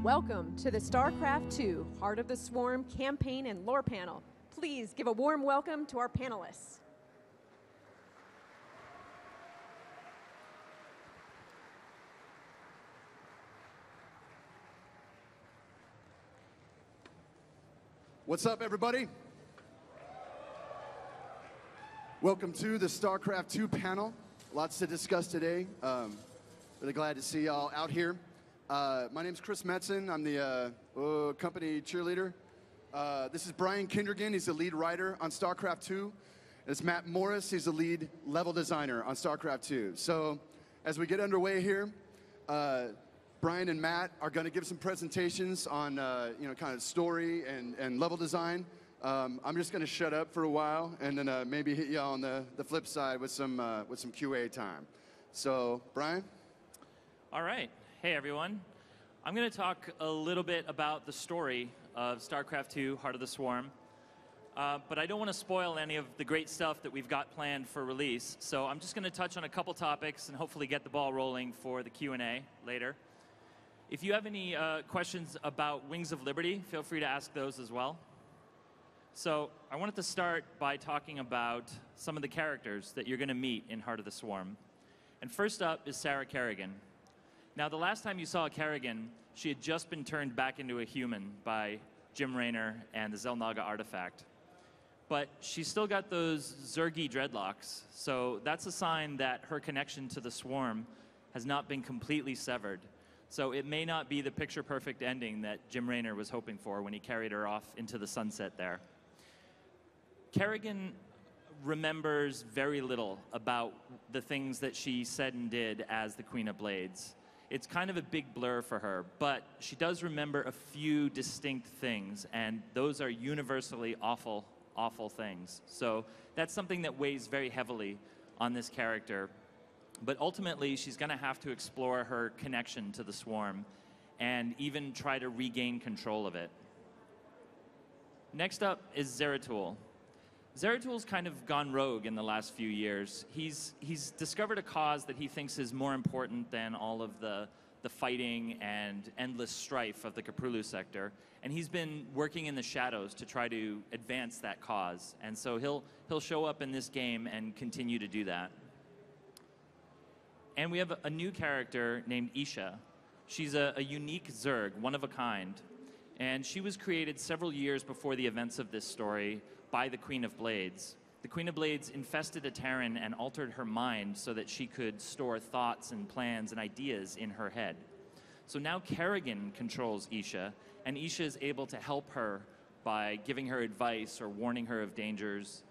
Welcome to the StarCraft II Heart of the Swarm campaign and lore panel. Please give a warm welcome to our panelists. What's up, everybody? Welcome to the StarCraft II panel. Lots to discuss today. Really glad to see y'all out here. My name's Chris Metzen. I'm the company cheerleader. This is Brian Kindergan. He's the lead writer on StarCraft II. It's Matt Morris. He's the lead level designer on StarCraft II. So as we get underway here, Brian and Matt are going to give some presentations on kind of story and level design. I'm just going to shut up for a while and then maybe hit y'all on the flip side with some QA time. So, Brian? All right. Hey, everyone. I'm going to talk a little bit about the story of StarCraft II, Heart of the Swarm. But I don't want to spoil any of the great stuff that we've got planned for release. So I'm just going to touch on a couple topics and hopefully get the ball rolling for the Q&A later. If you have any questions about Wings of Liberty, feel free to ask those as well. So I wanted to start by talking about some of the characters that you're going to meet in Heart of the Swarm. And first up is Sarah Kerrigan. Now, the last time you saw Kerrigan, she had just been turned back into a human by Jim Raynor and the Xel'Naga artifact. But she's still got those Zergy dreadlocks, so that's a sign that her connection to the Swarm has not been completely severed. So it may not be the picture-perfect ending that Jim Raynor was hoping for when he carried her off into the sunset there. Kerrigan remembers very little about the things that she said and did as the Queen of Blades. It's kind of a big blur for her, but she does remember a few distinct things, and those are universally awful, awful things. So that's something that weighs very heavily on this character. But ultimately, she's going to have to explore her connection to the Swarm and even try to regain control of it. Next up is ZERATUL. ZERATUL's kind of gone rogue in the last few years. He's discovered a cause that he thinks is more important than all of the fighting and endless strife of the Caprulu sector, and he's been working in the shadows to try to advance that cause. And so he'll show up in this game and continue to do that. And we have a new character named IZSHA. She's a unique Zerg, one of a kind, and she was created several years before the events of this story by the Queen of Blades. The Queen of Blades infested a Terran and altered her mind so that she could store thoughts and plans and ideas in her head. So now Kerrigan controls IZSHA, and IZSHA is able to help her by giving her advice or warning her of dangers,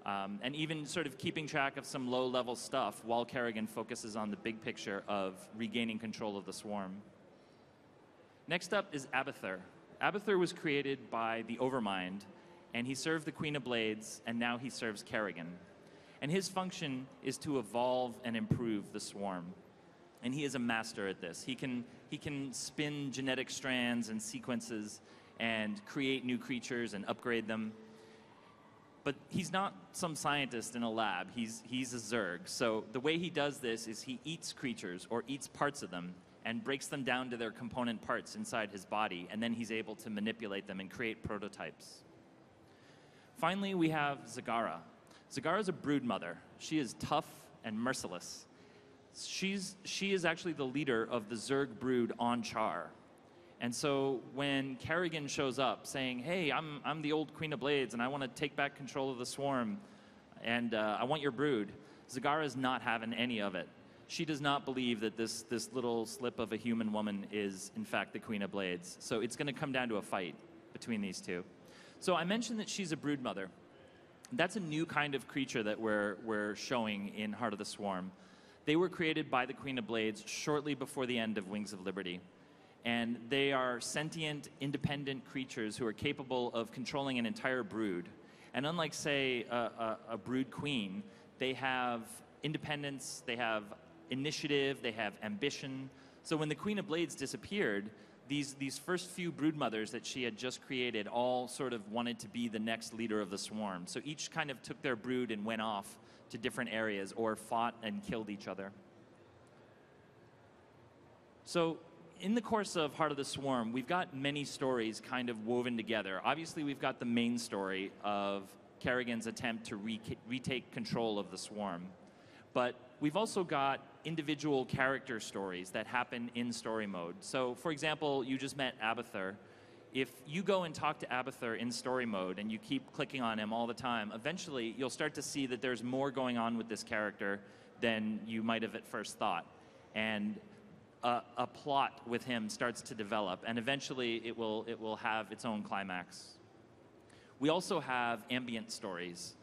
and even sort of keeping track of some low-level stuff while Kerrigan focuses on the big picture of regaining control of the Swarm. Next up is ABATHUR. ABATHUR was created by the Overmind, and he served the Queen of Blades, and now he serves Kerrigan. And his function is to evolve and improve the Swarm. And he is a master at this. He can spin genetic strands and sequences and create new creatures and upgrade them. But he's not some scientist in a lab. He's a Zerg. So the way he does this is he eats creatures or eats parts of them and breaks them down to their component parts inside his body, and then he's able to manipulate them and create prototypes. Finally, we have ZA'GARA. ZA'GARA is a brood mother. She is tough and merciless. She is actually the leader of the Zerg brood on Char. And so when Kerrigan shows up saying, hey, I'm the old Queen of Blades and I want to take back control of the Swarm and I want your brood, ZA'GARA is not having any of it. She does not believe that this little slip of a human woman is in fact the Queen of Blades. So it's going to come down to a fight between these two. So I mentioned that she's a brood mother. That's a new kind of creature that we're showing in Heart of the Swarm. They were created by the Queen of Blades shortly before the end of Wings of Liberty. And they are sentient, independent creatures who are capable of controlling an entire brood. And unlike, say, a brood queen, they have independence, they have initiative, they have ambition. So when the Queen of Blades disappeared, these first few brood mothers that she had just created all sort of wanted to be the next leader of the Swarm. So each kind of took their brood and went off to different areas or fought and killed each other. So in the course of Heart of the Swarm, we've got many stories kind of woven together. Obviously, we've got the main story of Kerrigan's attempt to retake control of the Swarm. But we've also got individual character stories that happen in story mode. So, for example, you just met ABATHUR. If you go and talk to ABATHUR in story mode and you keep clicking on him all the time, eventually you'll start to see that there's more going on with this character than you might have at first thought. And a plot with him starts to develop, and eventually it will have its own climax. We also have ambient stories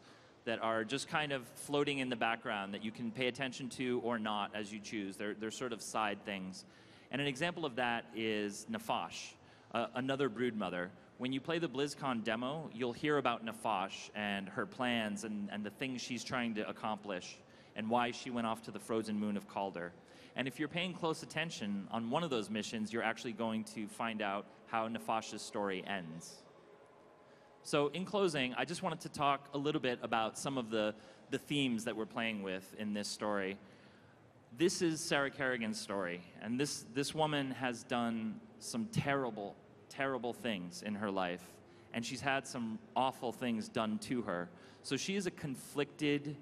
that are just kind of floating in the background that you can pay attention to or not as you choose. They're sort of side things. And an example of that is Nafash, another broodmother. When you play the BlizzCon demo, you'll hear about Nafash and her plans and the things she's trying to accomplish and why she went off to the frozen moon of Calder. And if you're paying close attention on one of those missions, you're actually going to find out how Nafash's story ends. So in closing, I just wanted to talk a little bit about some of the themes that we're playing with in this story. This is Sarah Kerrigan's story, and this woman has done some terrible, terrible things in her life, and she's had some awful things done to her. So she is a conflicted,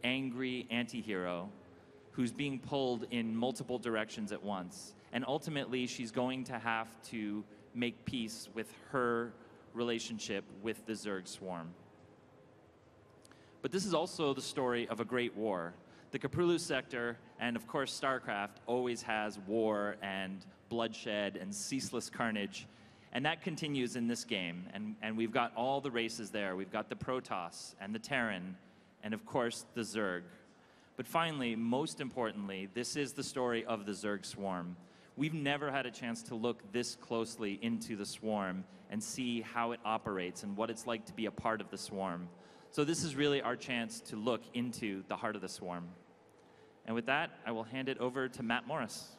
angry anti-hero who's being pulled in multiple directions at once. And ultimately, she's going to have to make peace with her relationship with the Zerg swarm. But this is also the story of a great war. The Caprulu sector, and of course StarCraft, always has war and bloodshed and ceaseless carnage. And that continues in this game. And we've got all the races there. We've got the Protoss and the Terran, and of course the Zerg. But finally, most importantly, this is the story of the Zerg swarm. We've never had a chance to look this closely into the swarm and see how it operates and what it's like to be a part of the swarm. So this is really our chance to look into the heart of the swarm. And with that, I will hand it over to Matt Morris.